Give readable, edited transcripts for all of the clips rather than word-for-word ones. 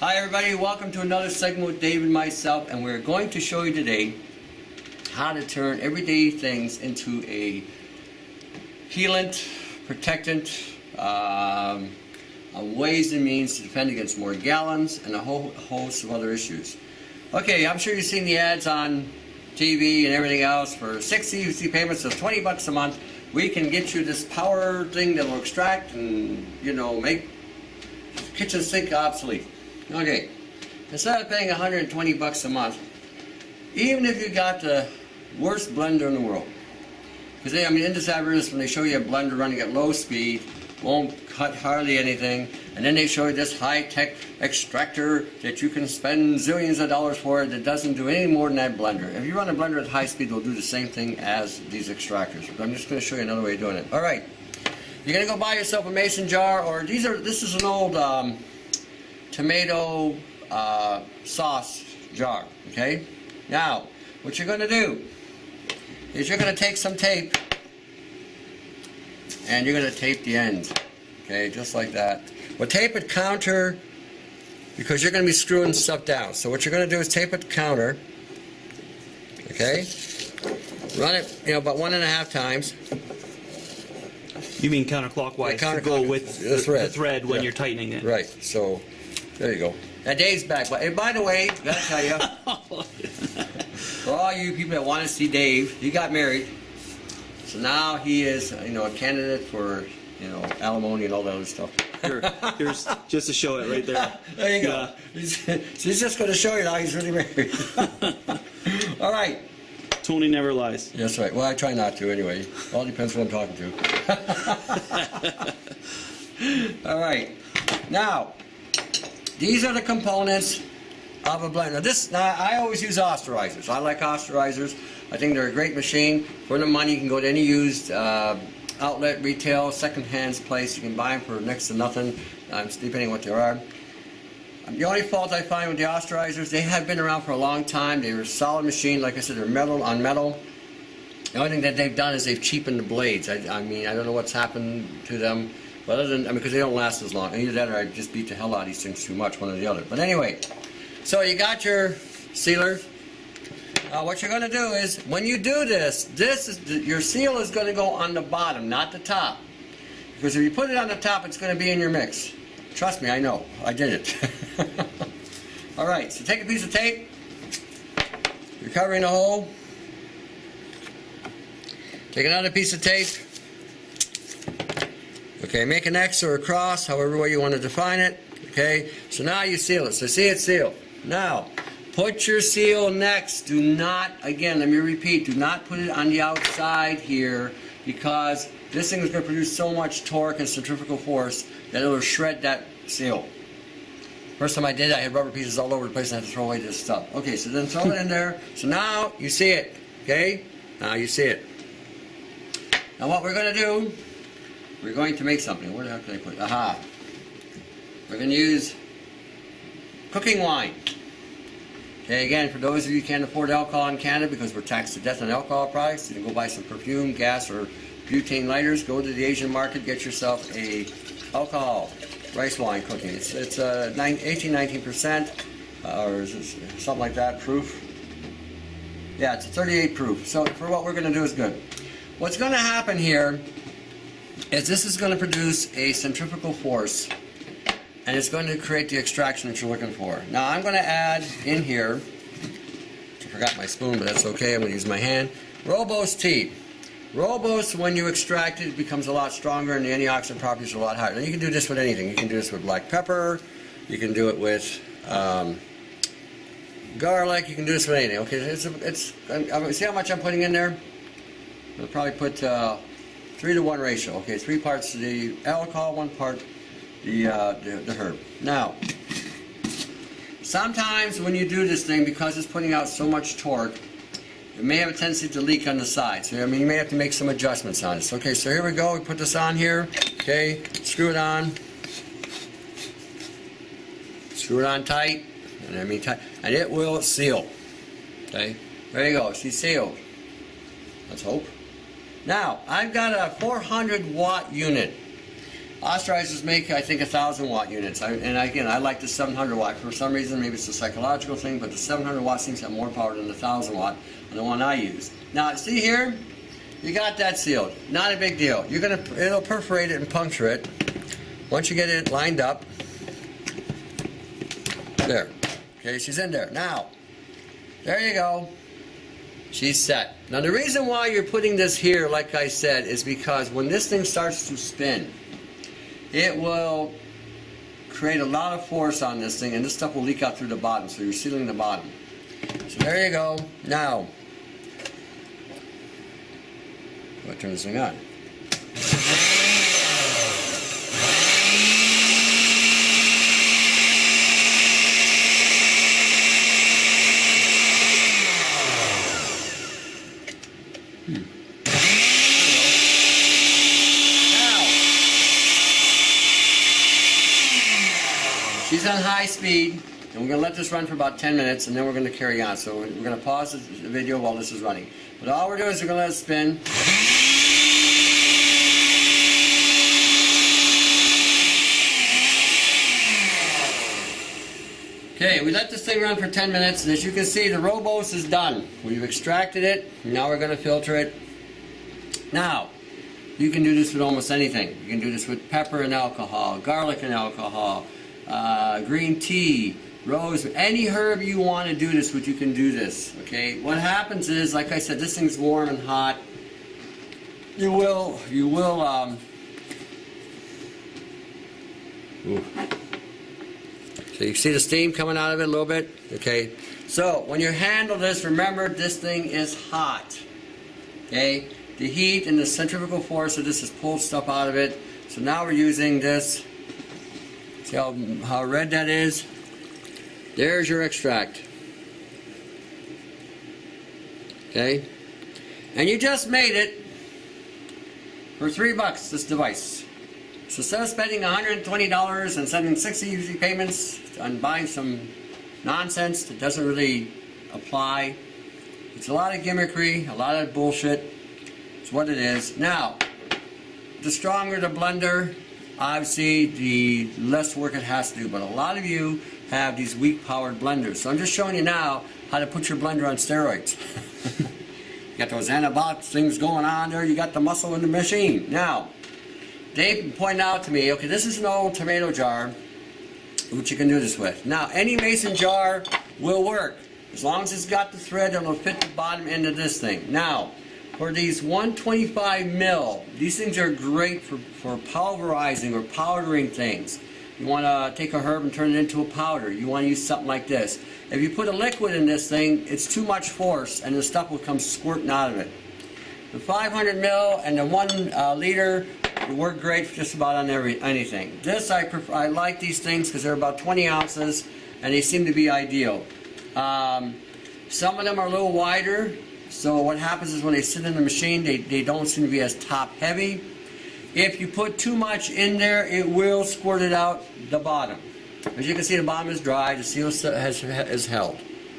Hi everybody, welcome to another segment with Dave and myself, and we're going to show you today how to turn everyday things into a healant, protectant, ways and means to defend against more gallons and a whole host of other issues. Okay, I'm sure you've seen the ads on TV and everything else. For 6 easy payments of 20 bucks a month, we can get you this power thing that will extract and, make kitchen sink obsolete. Okay, instead of paying 120 bucks a month, even if you got the worst blender in the world, because in this advertisement when they show you a blender running at low speed, won't cut hardly anything, and then they show you this high-tech extractor that you can spend zillions of dollars for that doesn't do any more than that blender. If you run a blender at high speed, it'll do the same thing as these extractors. But I'm just going to show you another way of doing it. All right, you're going to go buy yourself a mason jar, or this is an old tomato sauce jar. Okay, now what you're going to do is you're going to take some tape and you're going to tape the ends, okay, just like that. Well, tape it counter because you're going to be screwing stuff down. So what you're going to do is tape it counter, okay, run it about 1.5 times. You mean counterclockwise, to go with the thread when you're tightening it. Right, so there you go. Now Dave's back, but by the way, I gotta tell you, for all you people that want to see Dave, he got married. So now he is, a candidate for, alimony and all that other stuff. Here's just to show it right there. There you go. He's just going to show you now he's really married. All right. Tony never lies. That's right. Well, I try not to anyway. All depends who I'm talking to. All right. Now, these are the components of a blender. Now I always use osterizers. I like osterizers. I think they're a great machine. For the money, you can go to any used outlet, retail, second-hand place. You can buy them for next to nothing, depending on what they are. The only fault I find with the osterizers, they have been around for a long time. They were a solid machine. Like I said, they're metal on metal. The only thing that they've done is they've cheapened the blades. I don't know what's happened to them. But other than, because they don't last as long. Either that or I just beat the hell out of these things too much, one or the other. But anyway, so you got your sealer. What you're going to do is, when you do this, your seal is going to go on the bottom, not the top. Because if you put it on the top, it's going to be in your mix. Trust me, I know. I did it. All right, so take a piece of tape. You're covering the hole. Take another piece of tape. Okay, make an X or a cross, however way you want to define it. Okay, so now you seal it. So see it's sealed. Now, put your seal next. Do not, again, let me repeat, do not put it on the outside here, because this thing is going to produce so much torque and centrifugal force that it will shred that seal. First time I did it, I had rubber pieces all over the place and I had to throw away this stuff. Okay, so then throw it in there. So now you see it. Okay? Now you see it. Now what we're going to do, we're going to make something. Where the heck did I put it? Aha. We're going to use cooking wine. Okay, again, for those of you who can't afford alcohol in Canada because we're taxed to death on alcohol products, you can go buy some perfume, gas, or butane lighters. Go to the Asian market, get yourself a alcohol rice wine cooking. It's 18-19%, or is it something like that, proof. Yeah, it's a 38 proof. So for what we're going to do is good. What's going to happen here is this is going to produce a centrifugal force, and it's going to create the extraction that you're looking for. Now I'm going to add in here, I forgot my spoon, but that's okay, I'm going to use my hand, Rooibos tea. Rooibos, when you extract it, becomes a lot stronger and the antioxidant properties are a lot higher. Now you can do this with anything. You can do this with black pepper, you can do it with garlic, you can do this with anything. Okay, see how much I'm putting in there? I'll probably put 3-to-1 ratio. Okay, 3 parts of the alcohol, 1 part the herb. Now, sometimes when you do this thing, because it's putting out so much torque, it may have a tendency to leak on the side. So, you may have to make some adjustments on this. Okay, so here we go. We put this on here. Okay, screw it on. Screw it on tight. Tight. And it will seal. Okay, there you go. She's sealed. Let's hope. Now, I've got a 400 watt unit. Osterizers make, I think, 1,000 watt units. And again, I like the 700 watt. For some reason, maybe it's a psychological thing, but the 700 watt seems to have more power than the 1,000 watt on the one I use. Now, see here? You got that sealed. Not a big deal. It'll perforate it and puncture it. Once you get it lined up, there. Okay, she's in there. Now, there you go. She's set. Now, the reason why you're putting this here, like I said, is because when this thing starts to spin, it will create a lot of force on this thing, and this stuff will leak out through the bottom, so you're sealing the bottom. So there you go. Now, I'll turn this thing on. She's on high speed, and we're going to let this run for about 10 minutes, and then we're going to carry on. So we're going to pause the video while this is running. But all we're doing is we're going to let it spin. Okay, we let this thing run for 10 minutes, and as you can see, the Robos is done. We've extracted it. Now we're going to filter it. Now, you can do this with almost anything. You can do this with pepper and alcohol, garlic and alcohol, green tea, rose, any herb you want to do this with, you can do this. Okay, what happens is, like I said, this thing's warm and hot. You will so you see the steam coming out of it a little bit. Okay, so when you handle this, remember this thing is hot. Okay, the heat and the centrifugal force of this has pulled stuff out of it. So now we're using this. See how red that is? There's your extract. Okay? And you just made it for $3, this device. So instead of spending $120 and sending 60 easy payments on buying some nonsense that doesn't really apply, it's a lot of gimmickry, a lot of bullshit. It's what it is. Now, the stronger the blender, obviously the less work it has to do, but a lot of you have these weak powered blenders. So I'm just showing you now how to put your blender on steroids. You got those anabolic things going on there, you got the muscle in the machine. Now, Dave pointed out to me, okay, this is an old tomato jar, which you can do this with. Now, any mason jar will work. As long as it's got the thread, it'll fit the bottom end of this thing. Now, for these 125 mil, these things are great for pulverizing or powdering things. You want to take a herb and turn it into a powder. You want to use something like this. If you put a liquid in this thing, it's too much force and the stuff will come squirting out of it. The 500 mil and the 1 liter will work great for just about on anything. This, I like these things because they're about 20 ounces and they seem to be ideal. Some of them are a little wider. So what happens is when they sit in the machine, they don't seem to be as top heavy. If you put too much in there, it will squirt it out the bottom. As you can see, the bottom is dry, the seal is held.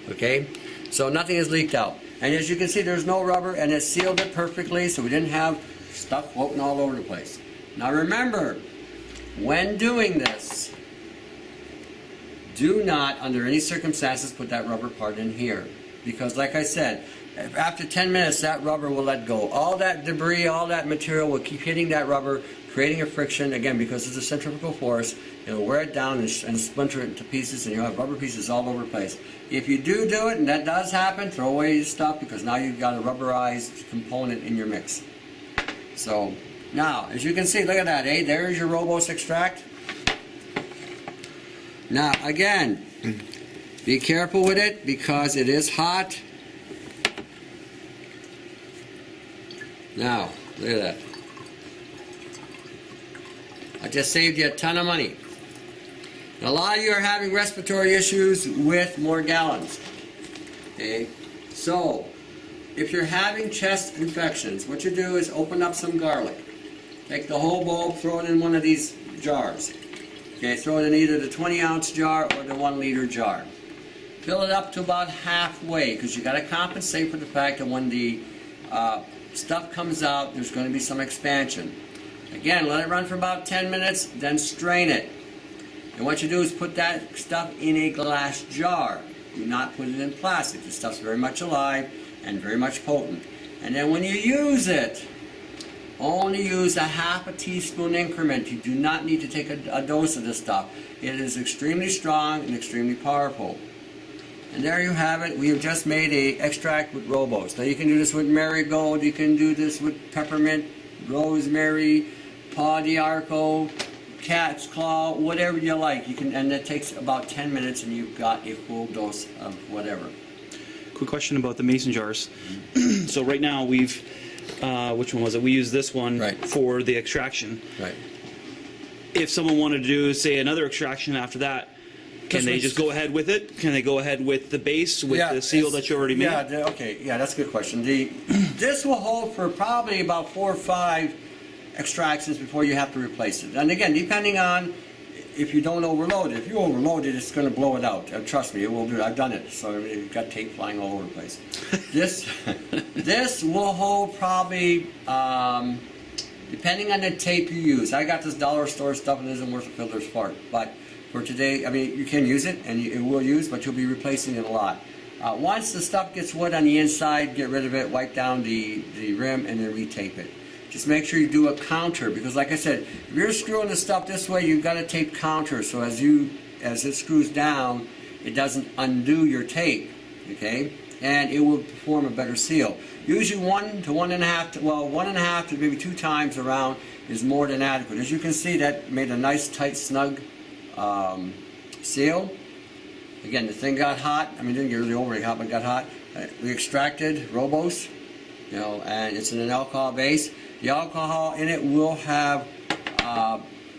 Okay? So nothing is leaked out. And as you can see, there's no rubber, and it sealed it perfectly, so we didn't have stuff floating all over the place. Now remember, when doing this, do not, under any circumstances, put that rubber part in here. Because like I said, after 10 minutes, that rubber will let go. All that debris, all that material will keep hitting that rubber, creating a friction. Again, because it's a centrifugal force, it'll wear it down and splinter it into pieces, and you'll have rubber pieces all over the place. If you do it, and that does happen, throw away your stuff, because now you've got a rubberized component in your mix. So, now, as you can see, look at that, eh? There's your Robos extract. Now, again, be careful with it, because it is hot. Now, look at that. I just saved you a ton of money. And a lot of you are having respiratory issues with more gallons. Okay? So, if you're having chest infections, what you do is open up some garlic. Take the whole bulb, throw it in one of these jars. Okay, throw it in either the 20-ounce jar or the 1-liter jar. Fill it up to about halfway, because you got to compensate for the fact that when the stuff comes out, there's going to be some expansion. Again, let it run for about 10 minutes, then strain it. And what you do is put that stuff in a glass jar. Do not put it in plastic. This stuff's very much alive and very much potent. And then when you use it, only use a half a teaspoon increment. You do not need to take a dose of this stuff. It is extremely strong and extremely powerful. And there you have it. We have just made a extract with rooibos. Now you can do this with marigold, you can do this with peppermint, rosemary, paw d'arco, cat's claw, whatever you like. You can, and it takes about 10 minutes and you've got a full dose of whatever. Quick question about the mason jars. So right now we've, which one was it? We use this one for the extraction. Right. If someone wanted to do, say, another extraction after that, can they just go ahead with it? Can they go ahead with the base, with the seal that you already made? Yeah, okay, yeah, that's a good question. This will hold for probably about 4 or 5 extractions before you have to replace it. And again, depending on if you don't overload it. If you overload it, it's going to blow it out. Trust me, it will do it. I've done it, so you've got tape flying all over the place. This will hold probably, depending on the tape you use. I got this dollar store stuff and it isn't worth a fiddler's fart. But for today, I mean, you can use it and it will use, but you'll be replacing it a lot. Once the stuff gets wet on the inside, get rid of it, wipe down the rim, and then retape it. Just make sure you do a counter, because like I said, if you're screwing the stuff this way, you've got to tape counter, so as it screws down, it doesn't undo your tape, okay? And it will form a better seal. Usually 1 to 1.5, well, 1.5 to maybe 2 times around is more than adequate. As you can see, that made a nice, tight, snug seal. Again, the thing got hot. I mean, it didn't get really overly hot, but it got hot. We extracted rooibos, you know, and it's in an alcohol base. The alcohol in it will have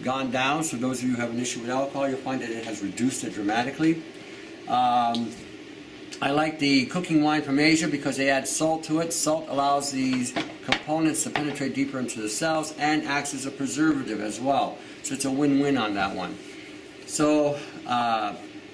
gone down, so those of you who have an issue with alcohol, you'll find that it has reduced it dramatically. I like the cooking wine from Asia because they add salt to it. Salt allows these components to penetrate deeper into the cells and acts as a preservative as well. So it's a win-win on that one. So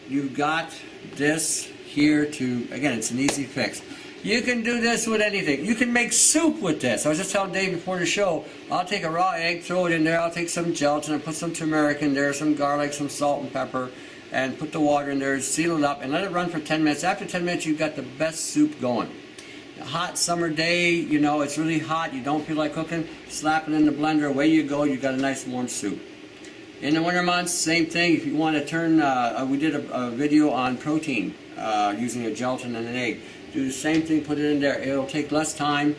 you've got this here to, again, it's an easy fix. You can do this with anything. You can make soup with this. I was just telling Dave before the show, I'll take a raw egg, throw it in there, I'll take some gelatin, and put some turmeric in there, some garlic, some salt and pepper, and put the water in there, seal it up, and let it run for 10 minutes. After 10 minutes, you've got the best soup going. A hot summer day, you know, it's really hot, you don't feel like cooking, slap it in the blender, away you go, you've got a nice warm soup. In the winter months, same thing. If you want to turn, we did a video on protein using a gelatin and an egg. Do the same thing, put it in there. It'll take less time.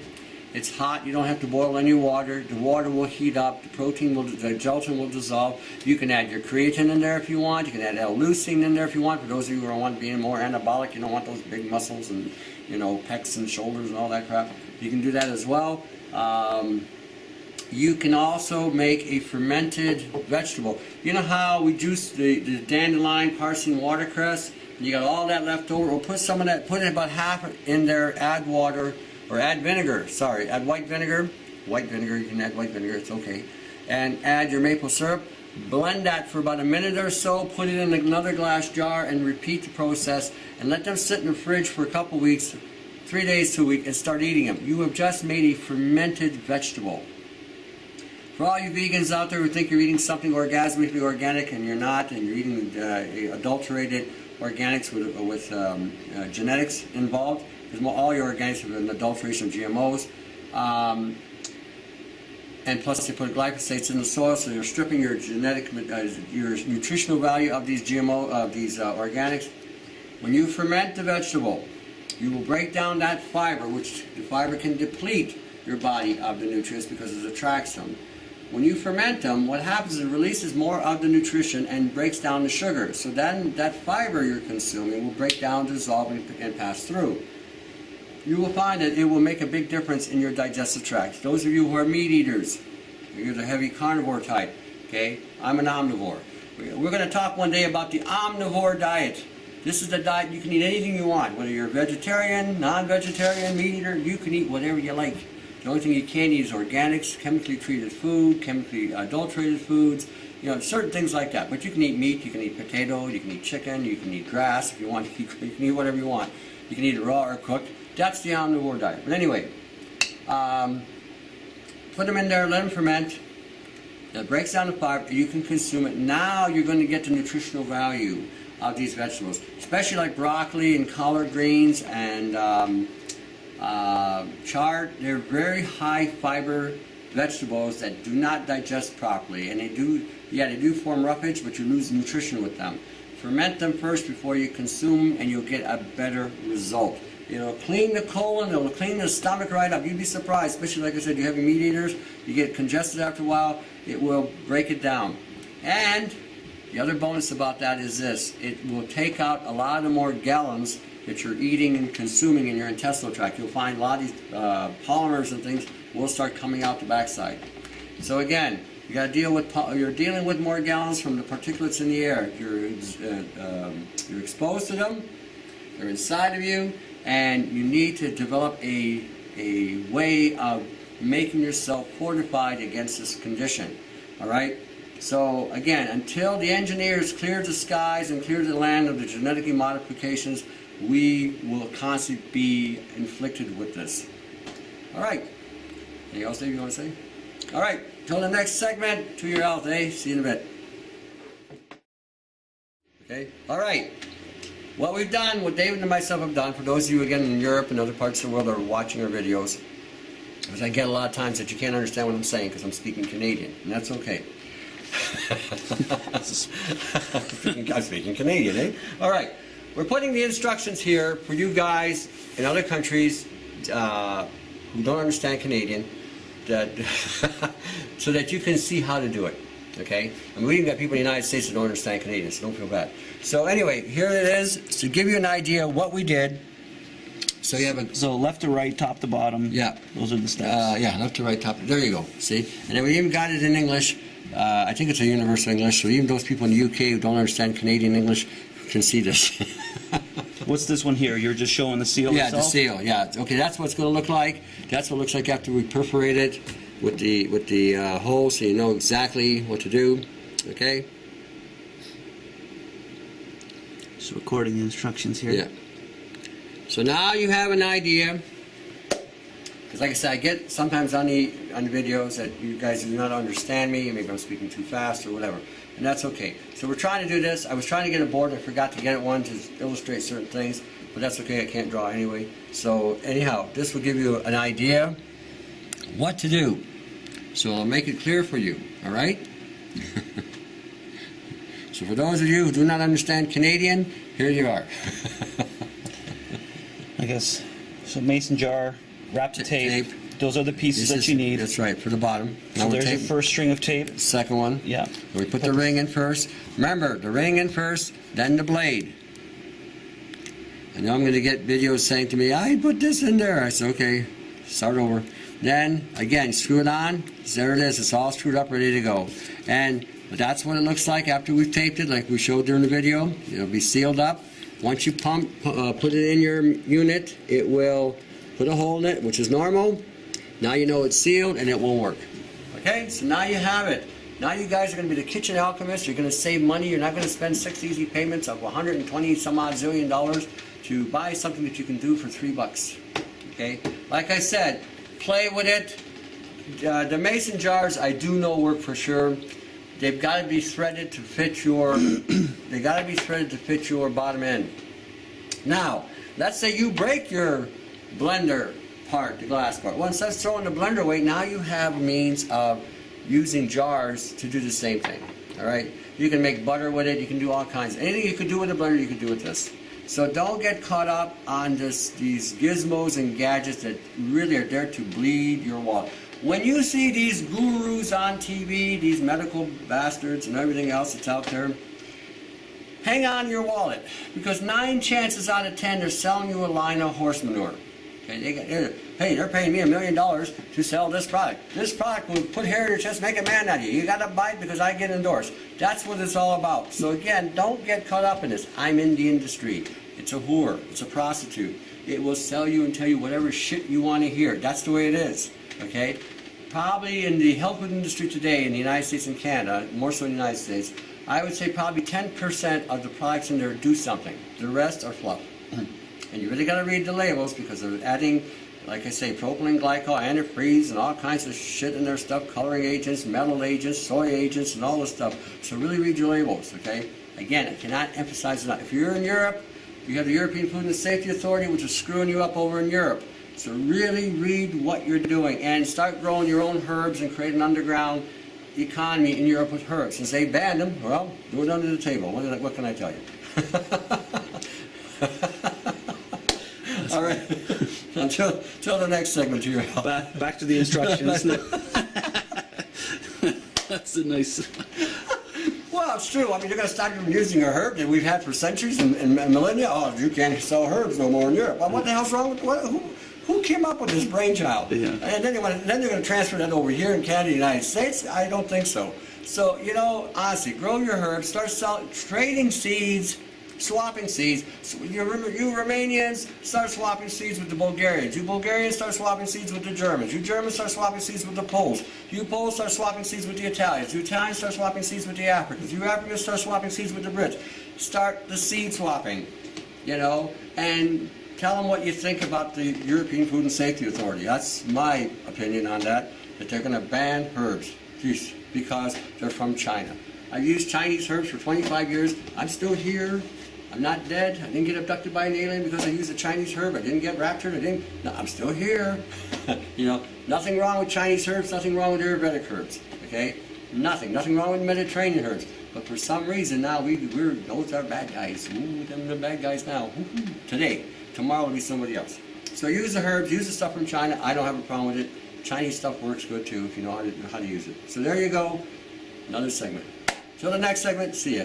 It's hot. You don't have to boil any water. The water will heat up. The gelatin will dissolve. You can add your creatine in there if you want. You can add L-leucine in there if you want. For those of you who want being more anabolic, you don't want those big muscles and, you know, pecs and shoulders and all that crap. You can do that as well. You can also make a fermented vegetable. You know how we juice the dandelion, parsley, and watercress? You got all that left over, or put some of that, put about half in there, add water, or add vinegar, sorry, add white vinegar, you can add white vinegar, it's okay, and add your maple syrup, blend that for about a minute or so, put it in another glass jar, and repeat the process, and let them sit in the fridge for a couple weeks, 3 days to a week, and start eating them. You have just made a fermented vegetable. For all you vegans out there who think you're eating something orgasmically organic, and you're not, and you're eating adulterated organics with genetics involved, because all your organics have an adulteration of GMOs, and plus they put glyphosates in the soil, so you're stripping your your nutritional value of these organics. When you ferment the vegetable, you will break down that fiber, which the fiber can deplete your body of the nutrients because it attracts them. When you ferment them, what happens is it releases more of the nutrition and breaks down the sugar. So then that fiber you're consuming will break down, dissolve, and pass through. You will find that it will make a big difference in your digestive tract. Those of you who are meat eaters, you're the heavy carnivore type, okay? I'm an omnivore. We're going to talk one day about the omnivore diet. This is the diet you can eat anything you want. Whether you're vegetarian, non-vegetarian, meat eater, you can eat whatever you like. The only thing you can't eat is organics, chemically treated food, chemically adulterated foods, you know, certain things like that. But you can eat meat, you can eat potato, you can eat chicken, you can eat grass if you want. You can eat whatever you want. You can eat it raw or cooked. That's the omnivore diet. But anyway, put them in there, let them ferment. that breaks down the fiber, and you can consume it. Now you're going to get the nutritional value of these vegetables, especially like broccoli and collard greens and chard. They're very high fiber vegetables that do not digest properly, and they do form roughage, but you lose nutrition with them. Ferment them first before you consume, and you'll get a better result. It'll clean the colon, it'll clean the stomach right up. You'd be surprised, especially like I said, you have your meat eaters, you get congested after a while, it will break it down. And the other bonus about that is this: it will take out a lot of the more gallons that you're eating and consuming in your intestinal tract. You'll find a lot of these polymers and things will start coming out the backside. So again, you got to deal with, you're dealing with more gallons from the particulates in the air. You're exposed to them, they're inside of you, and you need to develop a way of making yourself fortified against this condition. All right? So again, until the engineers clear the skies and clear the land of the genetically modifications, we will constantly be inflicted with this. All right. Anything else, Dave, you want to say? All right. Till the next segment, to your health, eh? See you in a bit. Okay. All right. What we've done, what David and myself have done, for those of you again in Europe and other parts of the world that are watching our videos, is I get a lot of times that you can't understand what I'm saying because I'm speaking Canadian, and that's okay. I'm speaking Canadian, eh? All right. We're putting the instructions here for you guys in other countries who don't understand Canadian, that so that you can see how to do it. Okay? And we even got people in the United States that don't understand Canadian, so don't feel bad. So anyway, here it is to give you an idea of what we did. So you have a... So left to right, top to bottom. Yeah. Those are the steps. Yeah, left to right, top. There you go. See? And then we even got it in English. I think it's a universal English, so even those people in the UK who don't understand Canadian English can see this. What's this one here? You're just showing the seal Yeah, itself? the seal, yeah. Okay, that's what it's going to look like. That's what it looks like after we perforate it with the hole, so you know exactly what to do. Okay? Just recording the instructions here. Yeah. So now you have an idea. Because like I said, I get sometimes on the videos that you guys do not understand me, maybe I'm speaking too fast or whatever, and that's okay. So we're trying to do this. I was trying to get a board, I forgot to get it one to illustrate certain things, but that's okay, I can't draw anyway. So anyhow, this will give you an idea what to do. So I'll make it clear for you, all right? So for those of you who do not understand Canadian, here you are. I guess, so mason jar, wrapped in tape. Those are the pieces that you need. That's right, for the bottom. So there's your first string of tape. Second one. Yeah. We put the ring in first. Remember, the ring in first, then the blade. I know I'm going to get videos saying to me, I put this in there. I said, okay, start over. Then, again, screw it on. There it is. It's all screwed up, ready to go. And that's what it looks like after we've taped it, like we showed during the video. It'll be sealed up. Once you put it in your unit, it will put a hole in it, which is normal. Now you know it's sealed and it won't work. Okay, so now you have it. Now you guys are going to be the kitchen alchemists. You're going to save money. You're not going to spend 6 easy payments of 120 some odd zillion dollars to buy something that you can do for $3. Okay, like I said, play with it. The mason jars I do know work for sure. They've got to be threaded to fit your. They got to be threaded to fit your bottom end. Now, let's say you break your blender part, the glass part. Once that's thrown in the blender away, now you have means of using jars to do the same thing. All right, you can make butter with it. You can do all kinds. Anything you could do with a blender, you could do with this. So don't get caught up on these gizmos and gadgets that really are there to bleed your wallet. When you see these gurus on TV, these medical bastards and everything else that's out there, hang on to your wallet, because 9 chances out of 10 they're selling you a line of horse manure. Okay, hey, they're paying me $1 million to sell this product. This product will put hair in your chest, make a man out of you. You got to buy it because I get endorsed. That's what it's all about. So again, don't get caught up in this. I'm in the industry. It's a whore. It's a prostitute. It will sell you and tell you whatever shit you want to hear. That's the way it is. Okay? Probably in the health food industry today in the United States and Canada, more so in the United States, I would say probably 10% of the products in there do something. The rest are fluff. And you really got to read the labels because they're adding like I say, propylene glycol, antifreeze, and all kinds of shit in their stuff, coloring agents, metal agents, soy agents, and all this stuff. So really read your labels, okay? Again, I cannot emphasize enough. If you're in Europe, you have the European Food and Safety Authority, which is screwing you up over in Europe. So really read what you're doing and start growing your own herbs and create an underground economy in Europe with herbs. Since they banned them, well, do it under the table. What can I tell you? All right. Until the next segment here. Back to the instructions. That's a nice... Well, it's true. I mean, you're going to start using a herb that we've had for centuries and millennia. Oh, you can't sell herbs no more in Europe. Well, what the hell's wrong with who came up with this brainchild? Yeah. And then they're going to transfer that over here in Canada, United States? I don't think so. So, you know, honestly, grow your herbs, start trading seeds, swapping seeds. So you Romanians, start swapping seeds with the Bulgarians. You Bulgarians, start swapping seeds with the Germans. You Germans, start swapping seeds with the Poles. You Poles, start swapping seeds with the Italians. You Italians, start swapping seeds with the Africans. You Africans, start swapping seeds with the Brits. Start the seed swapping, you know, and tell them what you think about the European Food and Safety Authority. That's my opinion on that they're going to ban herbs because they're from China. I've used Chinese herbs for 25 years. I'm still here. I'm not dead. I didn't get abducted by an alien because I used a Chinese herb. I didn't get raptured. No, I'm still here. You know, nothing wrong with Chinese herbs, nothing wrong with Ayurvedic herbs. Okay? Nothing wrong with Mediterranean herbs. But for some reason now we're those are bad guys. Ooh, them the bad guys now. Today. Tomorrow will be somebody else. So use the herbs, use the stuff from China. I don't have a problem with it. Chinese stuff works good too if you know how to use it. So there you go. Another segment. Till the next segment, see ya.